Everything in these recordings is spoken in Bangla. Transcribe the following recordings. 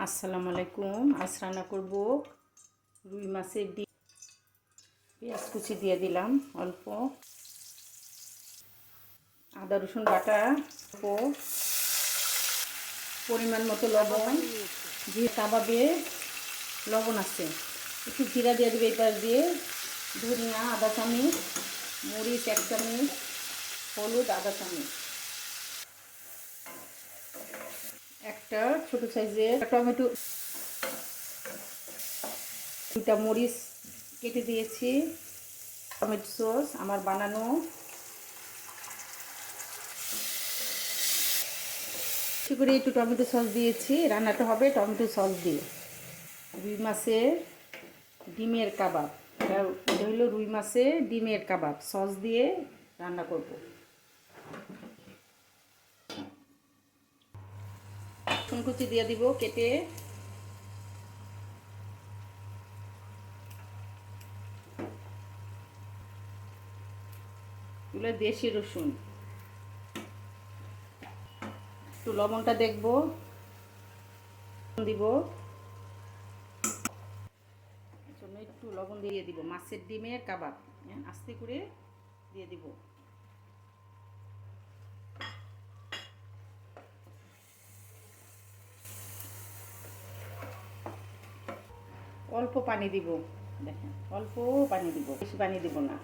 আসসালামু আলাইকুম। আজ রান্না করব রুই মাছের ডিম। পেঁয়াজ কুচি দিয়ে দিলাম অল্প, আদা রসুন বাটা অল্প, পরিমাণ মতো লবণ, যে কাবাবে লবণ আছে একটু জিরা দিয়ে দেবে, এবার দিয়ে ধনিয়া আধা চামচ, মরিচ 1 চামচ, হলুদ আধা চামচ, একটা ছোটো সাইজের টমেটো, 2টা মরিচ কেটে দিয়েছি, টমেটো সস আমার বানানো, বেশি করে একটু টমেটো সস দিয়েছি। রান্নাটা হবে টমেটো সস দিয়ে। রুই মাছের ডিমের কাবাব, এটা হলো রুই মাছের ডিমের কাবাব, সস দিয়ে রান্না করব। রসুন কুচি দিয়ে দিব কেটে, এগুলো দেশি রসুন। একটু লবণটা দেখব, দিব জন্য একটু লবণ দিয়ে দিব। মাছের ডিমের কাবাব আস্তে করে দিয়ে দিব। অল্প পানি দিব, দেখেন অল্প পানি দিব, বেশি পানি দিব না।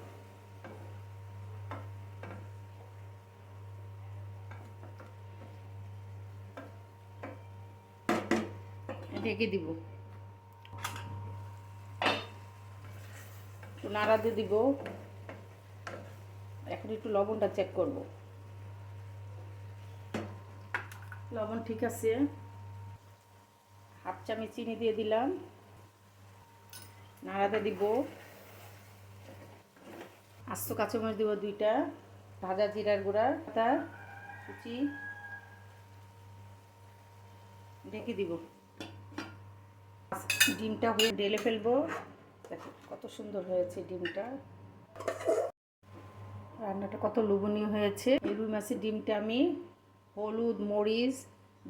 ঢেকে দিব, একটু নাড়া দিয়ে দিব। এখন একটু লবণটা চেক করব, লবণ ঠিক আছে। হাফ চামচ চিনি দিয়ে দিলাম, নাড়াতে দিব। আস্ত কাঁচামরিচ দিব 2টা, ভাজা জিরার গুঁড়া পাতা কুচি, ঢেকে দিব। ডিমটা হয়ে ঢেলে ফেলবো। দেখো কত সুন্দর হয়েছে ডিমটা, রান্নাটা কত লোভনীয় হয়েছে। এই রুই মাছের ডিমটা আমি হলুদ, মরিচ,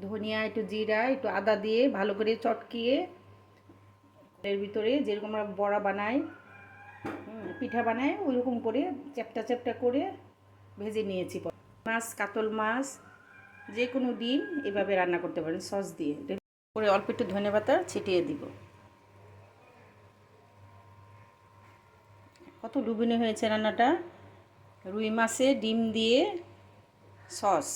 ধনিয়া, একটু জিরা, একটু আদা দিয়ে ভালো করে চটকিয়ে এর ভিতরে যেরকম আমরা বড়া বানাই, পিঠা বানাই, ওইরকম করে চ্যাপটা চ্যাপটা করে ভেজে নিয়েছি। মাছ, কাতল মাছ, যে কোনো ডিম এভাবে রান্না করতে পারেন সস দিয়ে। করে অল্প একটু ধনেপাতা ছিটিয়ে দিব। কত লোভনীয় হয়েছে রান্নাটা, রুই মাছে ডিম দিয়ে সস।